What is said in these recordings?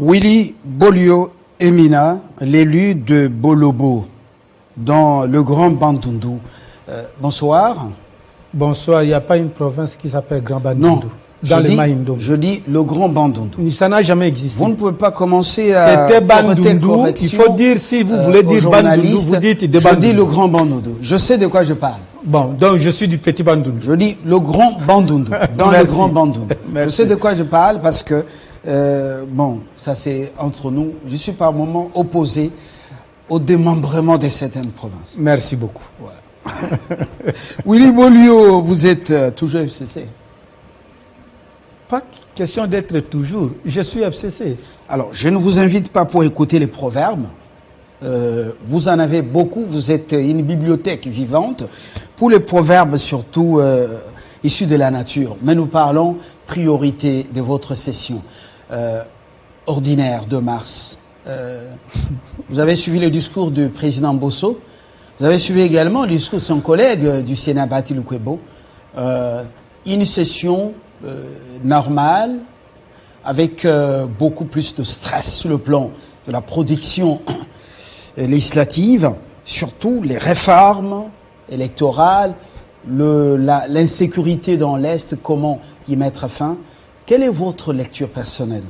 Willy Bolio Emina, l'élu de Bolobo, dans le Grand Bandundu. Bonsoir. Bonsoir, il n'y a pas une province qui s'appelle Grand Bandundu. Non, Je dis le Grand Bandundu. Ça n'a jamais existé. Vous ne pouvez pas commencer à... C'était Bandundu, il faut dire, si vous voulez dire Bandundu, vous dites de Bandundu. Je dis le Grand Bandundu, je sais de quoi je parle. Bon, donc je suis du petit Bandundu. Je dis le Grand Bandundu, dans le Grand Bandundu. Je sais de quoi je parle parce que, bon, ça c'est entre nous, je suis par moments opposé au démembrement de certaines provinces. Merci beaucoup. Voilà. Willy Bolio, vous êtes toujours FCC? Pas question d'être toujours. Je suis FCC. Alors, je ne vous invite pas pour écouter les proverbes. Vous en avez beaucoup. Vous êtes une bibliothèque vivante. Pour les proverbes, surtout issus de la nature. Mais nous parlons priorité de votre session ordinaire de mars. Vous avez suivi le discours du président Bosso. Vous avez suivi également le discours de son collègue du Sénat, Bati Lukwebo. Une session normale, avec beaucoup plus de stress sur le plan de la production législative, surtout les réformes électorales, l'insécurité dans l'Est, comment y mettre fin. Quelle est votre lecture personnelle?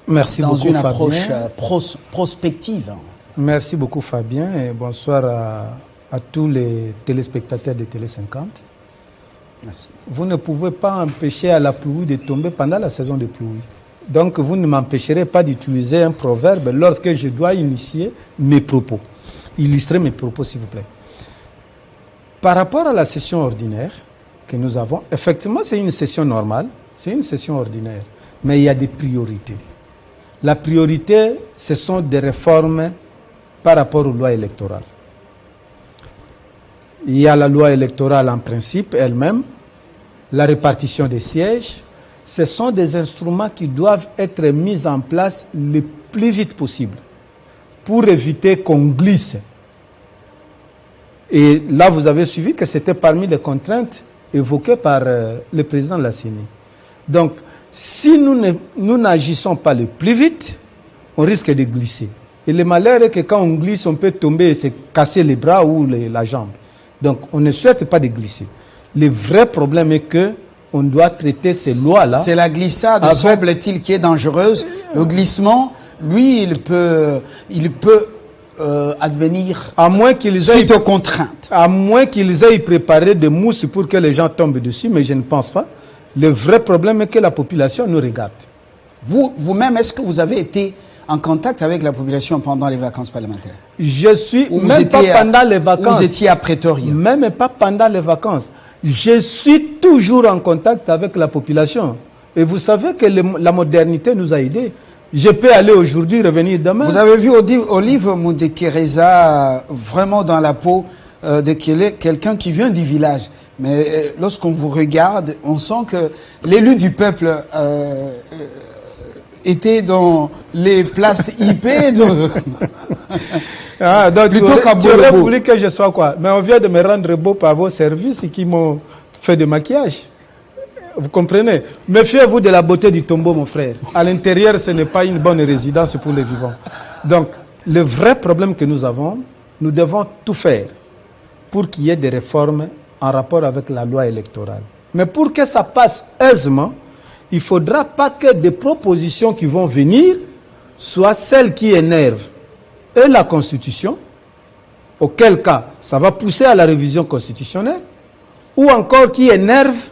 Merci beaucoup, Fabien. Dans une approche prospective. Merci beaucoup, Fabien, et bonsoir à tous les téléspectateurs de Télé 50. Merci. Vous ne pouvez pas empêcher à la pluie de tomber pendant la saison de pluie. Donc, vous ne m'empêcherez pas d'utiliser un proverbe lorsque je dois initier mes propos. Illustrer mes propos, s'il vous plaît. Par rapport à la session ordinaire que nous avons, effectivement, c'est une session normale, c'est une session ordinaire, mais il y a des priorités. La priorité, ce sont des réformes par rapport aux lois électorales. Il y a la loi électorale en principe elle-même, la répartition des sièges. Ce sont des instruments qui doivent être mis en place le plus vite possible pour éviter qu'on glisse. Et là, vous avez suivi que c'était parmi les contraintes évoquées par le président de la CENI. Donc, si nous n'agissons pas le plus vite, on risque de glisser. Et le malheur est que quand on glisse, on peut tomber et se casser les bras ou la jambe. Donc, on ne souhaite pas de glisser. Le vrai problème est que on doit traiter ces lois-là. C'est la glissade, semble-t-il, qui est dangereuse. Le glissement, lui, il peut advenir à moins qu'ils suite aux contraintes. À moins qu'ils aient préparé des mousses pour que les gens tombent dessus, mais je ne pense pas. Le vrai problème est que la population nous regarde. Vous-même, est-ce que vous avez été en contact avec la population pendant les vacances parlementaires? Je suis, même pas pendant les vacances. Vous étiez à Pretoria? Même pas pendant les vacances. Je suis toujours en contact avec la population. Et vous savez que la modernité nous a aidés. Je peux aller aujourd'hui, revenir demain. Vous avez vu Olive Mudekereza vraiment dans la peau de quelqu'un qui vient du village. Mais lorsqu'on vous regarde, on sent que l'élu du peuple était dans les places IP. Donc plutôt qu'à tu aurais voulu que je sois quoi? Mais on vient de me rendre beau par vos services qui m'ont fait de maquillage. Vous comprenez? Méfiez-vous de la beauté du tombeau, mon frère. À l'intérieur, ce n'est pas une bonne résidence pour les vivants. Donc, le vrai problème que nous avons, nous devons tout faire pour qu'il y ait des réformes en rapport avec la loi électorale. Mais pour que ça passe aisément, il ne faudra pas que des propositions qui vont venir soient celles qui énervent et la Constitution, auquel cas ça va pousser à la révision constitutionnelle, ou encore qui énervent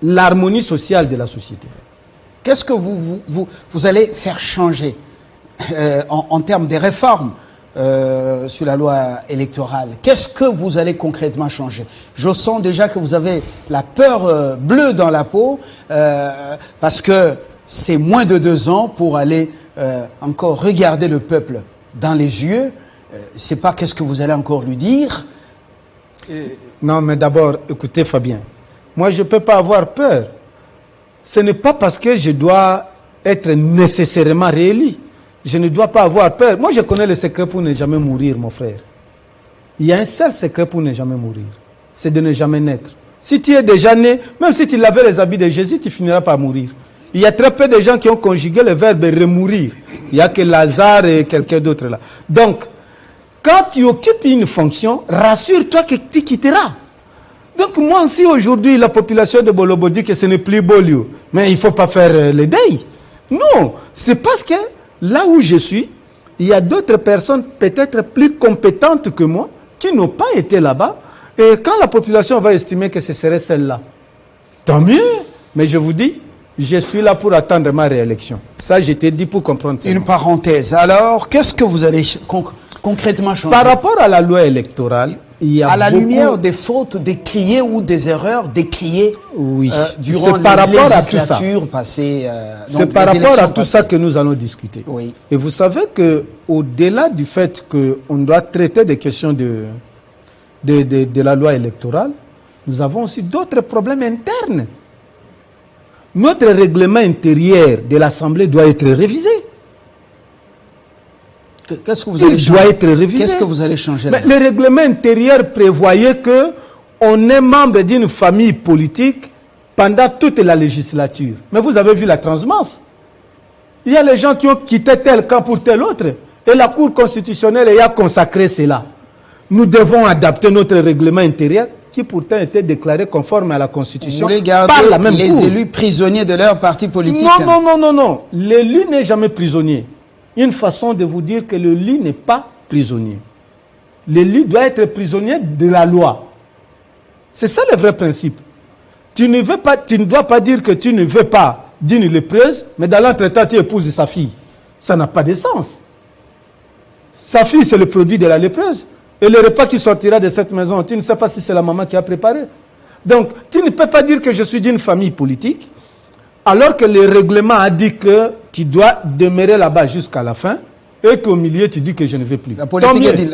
l'harmonie sociale de la société. Qu'est-ce que vous allez faire changer en termes de réformes sur la loi électorale? Qu'est-ce que vous allez concrètement changer? Je sens déjà que vous avez la peur bleue dans la peau parce que c'est moins de 2 ans pour aller encore regarder le peuple dans les yeux. C'est pas qu'est-ce que vous allez encore lui dire. Non, mais d'abord, écoutez Fabien, moi je ne peux pas avoir peur. Ce n'est pas parce que je dois être nécessairement réélu. Je ne dois pas avoir peur. Moi je connais le secret pour ne jamais mourir, mon frère. Il y a un seul secret pour ne jamais mourir. C'est de ne jamais naître. Si tu es déjà né, même si tu lavais les habits de Jésus, tu finiras par mourir. Il y a très peu de gens qui ont conjugué le verbe remourir. Il n'y a que Lazare et quelqu'un d'autre là. Donc, quand tu occupes une fonction, rassure-toi que tu quitteras. Donc moi aussi aujourd'hui, la population de Bolobo dit que ce n'est plus beau lieu. Mais il ne faut pas faire le deuil. Non, c'est parce que là où je suis, il y a d'autres personnes peut-être plus compétentes que moi qui n'ont pas été là-bas. Et quand la population va estimer que ce serait celle-là, tant mieux. Mais je vous dis, je suis là pour attendre ma réélection. Ça, je t'ai dit pour comprendre ça. Une parenthèse. Alors, qu'est-ce que vous allez concrètement changer? Par rapport à la loi électorale, il y a à la lumière des fautes décriées ou des erreurs décriées oui. Durant la législature passée. C'est par rapport à tout ça que nous allons discuter. Oui. Et vous savez que au-delà du fait qu'on doit traiter des questions de la loi électorale, nous avons aussi d'autres problèmes internes. Notre règlement intérieur de l'Assemblée doit être révisé. Qu'est-ce que vous allez changer? Doit être révisé. Qu'est-ce que vous allez changer? Mais le règlement intérieur prévoyait que on est membre d'une famille politique pendant toute la législature. Mais vous avez vu la transhumance. Il y a les gens qui ont quitté tel camp pour tel autre. Et la Cour constitutionnelle a consacré cela. Nous devons adapter notre règlement intérieur qui pourtant était déclaré conforme à la Constitution. Vous voulez garder par la même les cour. élus prisonniers de leur parti politique? Non. L'élu n'est jamais prisonnier. Une façon de vous dire que l'élu n'est pas prisonnier. L'élu doit être prisonnier de la loi. C'est ça le vrai principe. Tu ne dois pas dire que tu ne veux pas d'une lépreuse, mais dans l'entretemps tu épouses sa fille. Ça n'a pas de sens. Sa fille, c'est le produit de la lépreuse. Et le repas qui sortira de cette maison, tu ne sais pas si c'est la maman qui a préparé. Donc, tu ne peux pas dire que je suis d'une famille politique, alors que le règlement a dit que tu dois demeurer là-bas jusqu'à la fin, et qu'au milieu, tu dis que je ne vais plus. La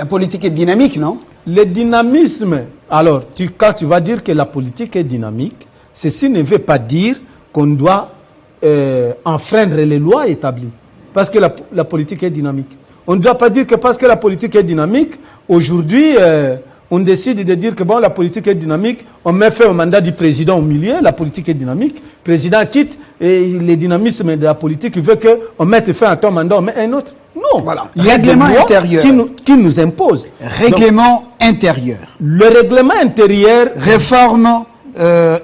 politique est dynamique, non? Le dynamisme, alors, quand tu vas dire que la politique est dynamique, ceci ne veut pas dire qu'on doit enfreindre les lois établies, parce que la politique est dynamique. On ne doit pas dire que parce que la politique est dynamique, aujourd'hui, on décide de dire que bon, la politique est dynamique, on met fin au mandat du président au milieu, la politique est dynamique, le président quitte, et le dynamisme de la politique veut qu'on mette fin à ton mandat, on met un autre. Non, voilà. Il y a Règlement des lois intérieur qui nous impose. Règlement intérieur. Le règlement intérieur. Réforme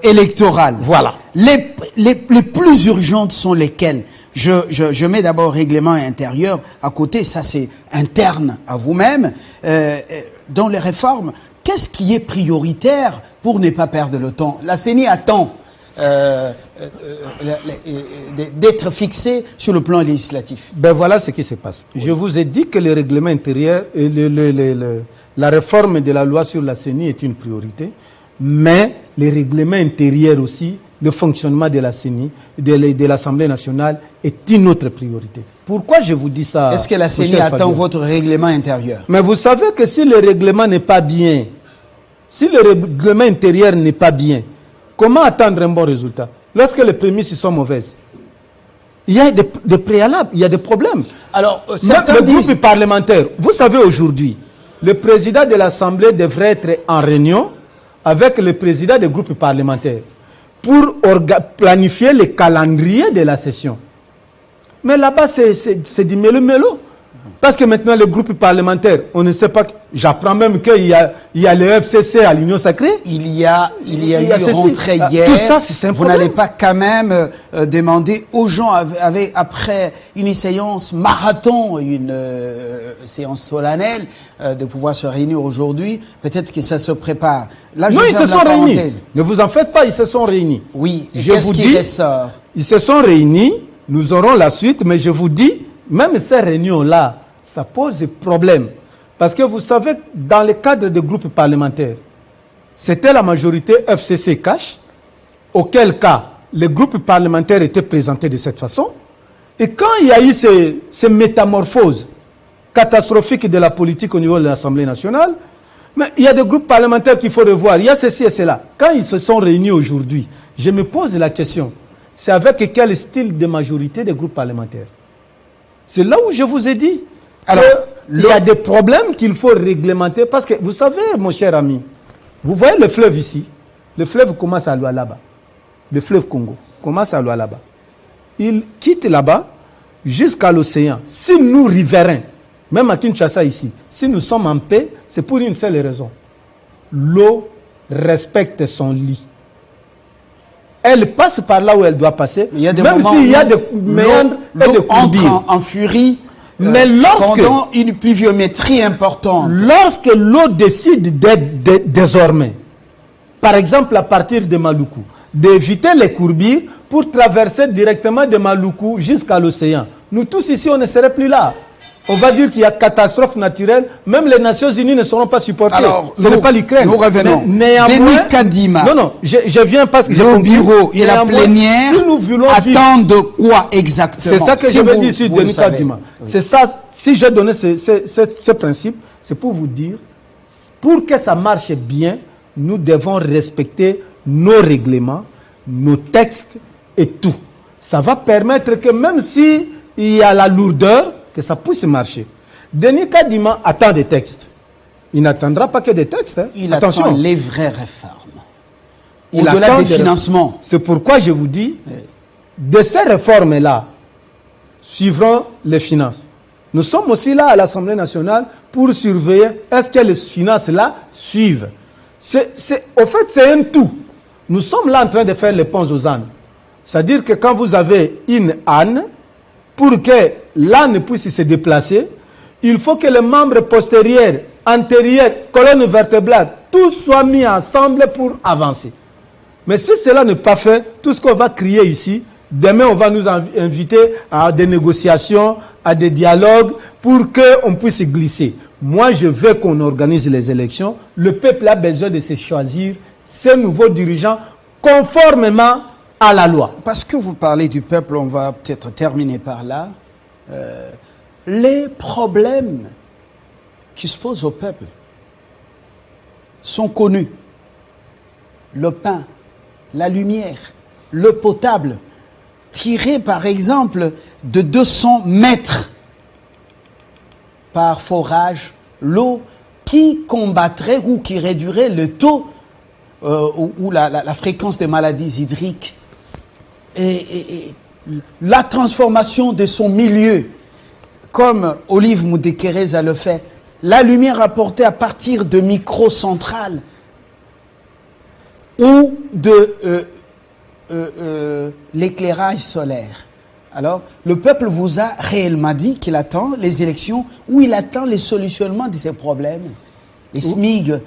électorale. Voilà. Les plus urgentes sont lesquelles? Je mets d'abord règlement intérieur à côté, ça c'est interne à vous-même. Dans les réformes, qu'est-ce qui est prioritaire pour ne pas perdre le temps? La CENI attend d'être fixée sur le plan législatif. Ben voilà ce qui se passe. Oui. Je vous ai dit que le règlement intérieur et la réforme de la loi sur la CENI est une priorité, mais le règlement intérieur aussi, le fonctionnement de la CENI, de l'Assemblée nationale, est une autre priorité. Pourquoi je vous dis ça? Est-ce que la CENI attend votre règlement intérieur? Mais vous savez que si le règlement n'est pas bien, si le règlement intérieur n'est pas bien, comment attendre un bon résultat? Lorsque les prémices sont mauvaises, il y a des préalables, il y a des problèmes. Alors, certains groupes parlementaires, vous savez aujourd'hui, le président de l'Assemblée devrait être en réunion avec le président des groupes parlementaires pour planifier le calendrier de la session. Mais là-bas, c'est du mélo-mélo. Parce que maintenant, les groupes parlementaires, on ne sait pas. J'apprends même qu'il y a le FCC à l'Union Sacrée. Il y a eu rentrée hier. Tout ça, c'est un Vous n'allez pas quand même demander aux gens, après une séance marathon, une séance solennelle, de pouvoir se réunir aujourd'hui. Peut-être que ça se prépare. Là, non, ils se sont réunis. Ne vous en faites pas, ils se sont réunis. Oui, je vous dis, ils se sont réunis. Nous aurons la suite, mais je vous dis, même ces réunions-là, ça pose problème. Parce que vous savez, dans le cadre des groupes parlementaires, c'était la majorité FCC cash, auquel cas les groupes parlementaires étaient présentés de cette façon. Et quand il y a eu ces métamorphoses catastrophiques de la politique au niveau de l'Assemblée nationale, mais il y a des groupes parlementaires qu'il faut revoir. Il y a ceci et cela. Quand ils se sont réunis aujourd'hui, je me pose la question, c'est avec quel style de majorité des groupes parlementaires? C'est là où je vous ai dit. Alors, il y a des problèmes qu'il faut réglementer parce que, vous savez, mon cher ami, vous voyez le fleuve ici. Le fleuve commence à Lualaba. Le fleuve Congo commence à Lualaba. il quitte là-bas jusqu'à l'océan. Si nous, riverains, même à Kinshasa ici, si nous sommes en paix, c'est pour une seule raison. L'eau respecte son lit. Elle passe par là où elle doit passer, même s'il y a des méandres et des courbures. Entre en furie mais pendant une pluviométrie importante. Lorsque l'eau décide désormais, par exemple à partir de Maluku, d'éviter les courbures pour traverser directement de Maluku jusqu'à l'océan, nous tous ici, on ne serait plus là. On va dire qu'il y a catastrophe naturelle, même les Nations Unies ne seront pas supportées. Alors, ce n'est pas l'Ukraine. Nous revenons. Néanmoins, Denis Kadima. Non, je viens parce que le bureau et la plénière si nous voulons attendent quoi exactement? C'est ça que je veux dire sur Denis Kadima. Oui. C'est ça, si j'ai donné ce principe, c'est pour vous dire, pour que ça marche bien, nous devons respecter nos règlements, nos textes et tout. Ça va permettre que même si il y a la lourdeur, que ça puisse marcher. Denis Kadima attend des textes. Il n'attendra pas que des textes. Hein. Il Attention. attend les vraies réformes. Au-delà des financements. C'est pourquoi je vous dis, de ces réformes-là, suivront les finances. Nous sommes aussi là à l'Assemblée nationale pour surveiller est-ce que les finances-là suivent. Au fait, c'est un tout. Nous sommes là en train de faire les ponts aux ânes. C'est-à-dire que quand vous avez une âne, pour que l'âne puisse se déplacer, il faut que les membres postérieurs, antérieurs, colonne vertébrale, tout soit mis ensemble pour avancer. Mais si cela n'est pas fait, tout ce qu'on va crier ici, demain on va nous inviter à des négociations, à des dialogues, pour qu'on puisse glisser. Moi je veux qu'on organise les élections. Le peuple a besoin de se choisir ses nouveaux dirigeants conformément à la loi. Parce que vous parlez du peuple, on va peut-être terminer par là. Les problèmes qui se posent au peuple sont connus. Le pain, la lumière, le potable, tiré par exemple de 200 mètres par forage, l'eau qui combattrait ou qui réduirait le taux ou la fréquence des maladies hydriques. Et la transformation de son milieu, comme Olive Moudekereza le fait, la lumière apportée à partir de microcentrales ou de l'éclairage solaire. Alors, le peuple vous a réellement dit qu'il attend les élections ou il attend les solutionnements de ces problèmes. Les SMIG,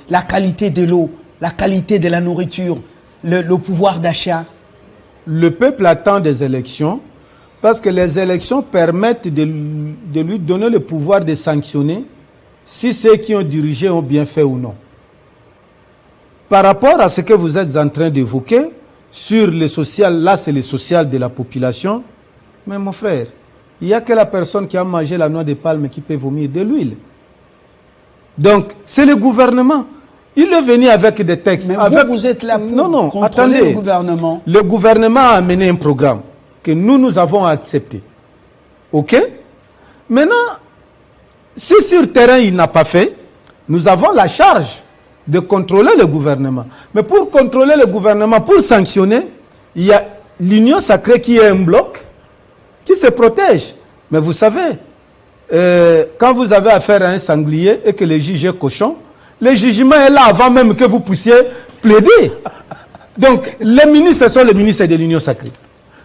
la qualité de l'eau, la qualité de la nourriture, le pouvoir d'achat. Le peuple attend des élections parce que les élections permettent de lui donner le pouvoir de sanctionner si ceux qui ont dirigé ont bien fait ou non. Par rapport à ce que vous êtes en train d'évoquer, sur le social, là c'est le social de la population, mais mon frère, il n'y a que la personne qui a mangé la noix de palme qui peut vomir de l'huile. Donc, c'est le gouvernement. Il est venu avec des textes. Mais vous êtes là pour contrôler le gouvernement. Le gouvernement a amené un programme que nous avons accepté. OK? Maintenant, si sur le terrain il n'a pas fait, nous avons la charge de contrôler le gouvernement. Mais pour contrôler le gouvernement, pour sanctionner, il y a l'Union sacrée qui est un bloc qui se protège. Mais vous savez, quand vous avez affaire à un sanglier et que le juge est cochon, le jugement est là avant même que vous puissiez plaider. Donc, les ministres sont les ministres de l'Union sacrée.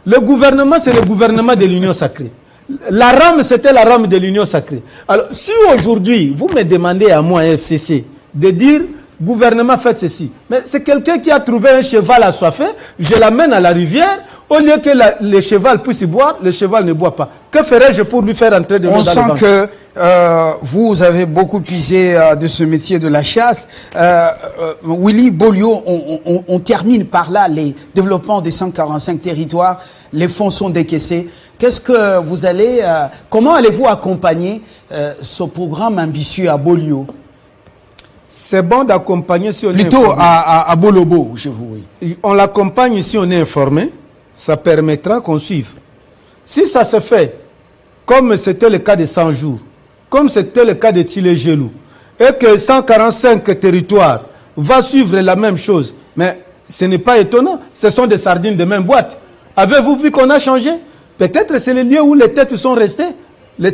Le gouvernement, c'est le gouvernement de l'Union sacrée. La rame, c'était la rame de l'Union sacrée. Alors, si aujourd'hui, vous me demandez à moi, FCC, de dire, gouvernement, faites ceci. Mais c'est quelqu'un qui a trouvé un cheval assoiffé, je l'amène à la rivière, au lieu que le cheval puisse boire, le cheval ne boit pas. Que ferais-je pour lui faire entrer de l'eau dans le ventre? On sent que vous avez beaucoup puisé de ce métier de la chasse. Willy Bolio, on termine par là les développements des 145 territoires. Les fonds sont décaissés. Qu'est-ce que vous allez, comment allez-vous accompagner ce programme ambitieux à Bolio? C'est bon d'accompagner si on plutôt est informé. À Bolobo, je vous dis. On l'accompagne si on est informé. Ça permettra qu'on suive. Si ça se fait, comme c'était le cas de 100 jours, comme c'était le cas de Tchilé-Gelou, et que 145 territoires va suivre la même chose, mais ce n'est pas étonnant, ce sont des sardines de même boîte. Avez-vous vu qu'on a changé? Peut-être c'est le lieu où les têtes sont restées. Les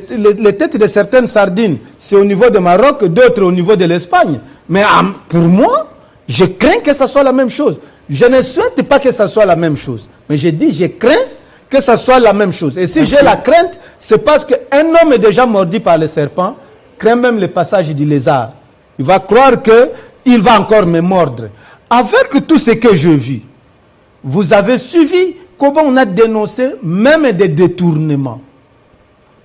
têtes de certaines sardines, c'est au niveau de Maroc, d'autres au niveau de l'Espagne. Mais pour moi, je crains que ce soit la même chose. Je ne souhaite pas que ce soit la même chose. Mais je dis, je crains que ce soit la même chose. Et si j'ai la crainte, c'est parce qu'un homme est déjà mordu par le serpent, craint même le passage du lézard. Il va croire qu'il va encore me mordre. Avec tout ce que je vis, vous avez suivi comment on a dénoncé même des détournements.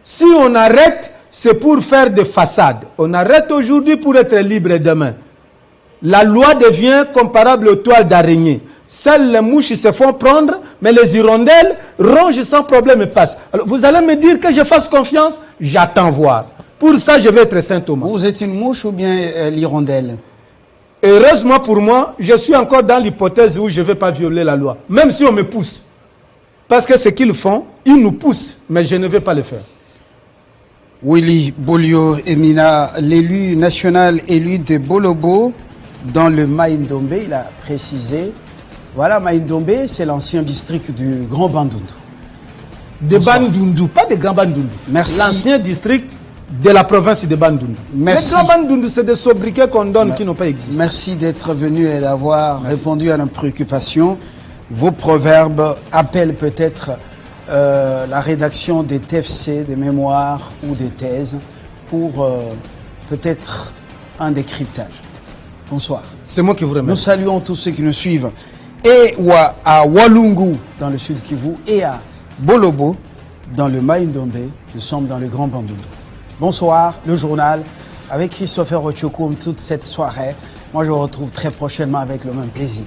Si on arrête, c'est pour faire des façades. On arrête aujourd'hui pour être libre demain. La loi devient comparable aux toiles d'araignée. Seules les mouches se font prendre, mais les hirondelles rongent sans problème et passent. Alors, vous allez me dire que je fasse confiance? J'attends voir. Pour ça, je vais être Saint Thomas. Vous êtes une mouche ou bien l'hirondelle? Heureusement pour moi, je suis encore dans l'hypothèse où je ne vais pas violer la loi. Même si on me pousse. Parce que ce qu'ils font, ils nous poussent, mais je ne vais pas le faire. Willy Bolio Emina, l'élu national élu de Bolobo dans le Maïndombe, il a précisé. Voilà, Maïndombe, c'est l'ancien district du Grand Bandundu. De Bandundu, pas de Grand Bandundu. Merci. L'ancien district de la province de Bandundu. Merci. Les Grand Bandundu, c'est des sobriquets qu'on donne qui n'ont pas existé. Merci d'être venu et d'avoir répondu à nos préoccupations. Vos proverbes appellent peut-être la rédaction des TFC, des mémoires ou des thèses pour peut-être un décryptage. Bonsoir. C'est moi qui vous remercie. Nous saluons tous ceux qui nous suivent et à Walungu dans le sud Kivu et à Bolobo dans le Maïndombe. Nous sommes dans le Grand Bandundu. Bonsoir, le journal avec Christopher Ochokoum toute cette soirée. Moi je vous retrouve très prochainement avec le même plaisir.